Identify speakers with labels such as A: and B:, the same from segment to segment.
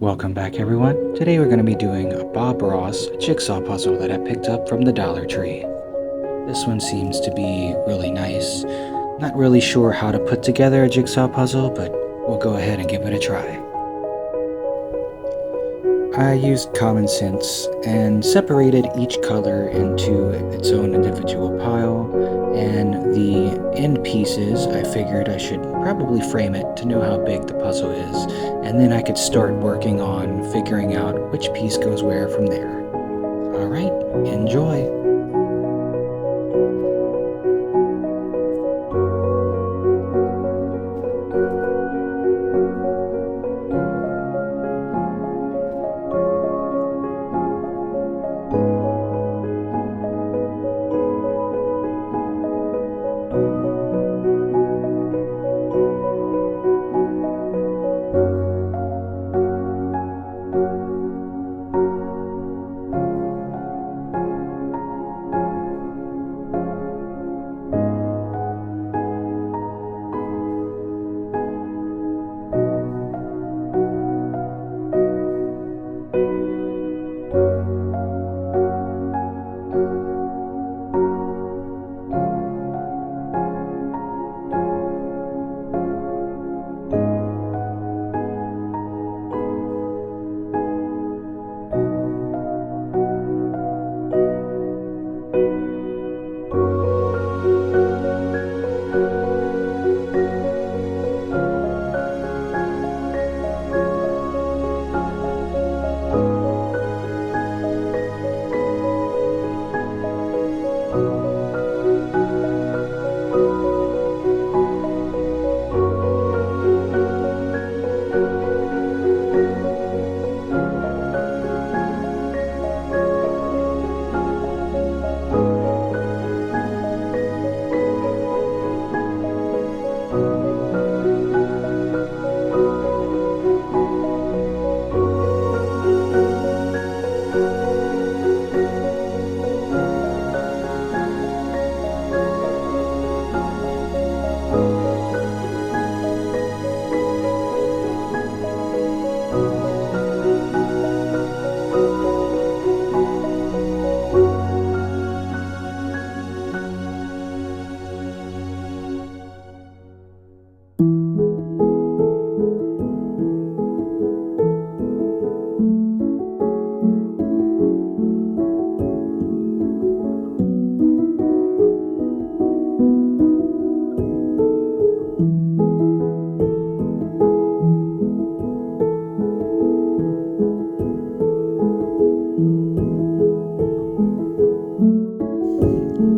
A: Welcome back, everyone. Today we're going to be doing a Bob Ross jigsaw puzzle that I picked up from the Dollar Tree. This one seems to be really nice. Not really sure how to put together a jigsaw puzzle, but we'll go ahead and give it a try. I used common sense and separated each color into its own individual pile, and the end pieces I figured I should probably frame it to know how big the puzzle is, and then I could start working on figuring out which piece goes where from there. Alright, enjoy!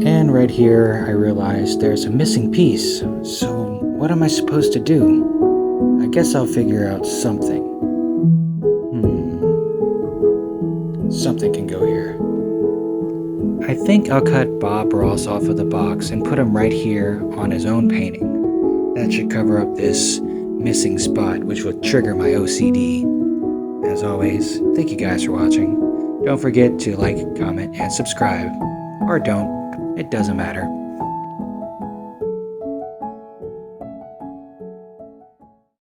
A: And right here, I realized there's a missing piece. So, what am I supposed to do? I guess I'll figure out something. Something can go here. I think I'll cut Bob Ross off of the box and put him right here on his own painting. That should cover up this missing spot, which will trigger my OCD. As always, thank you guys for watching. Don't forget to like, comment, and subscribe. Or don't. It doesn't matter.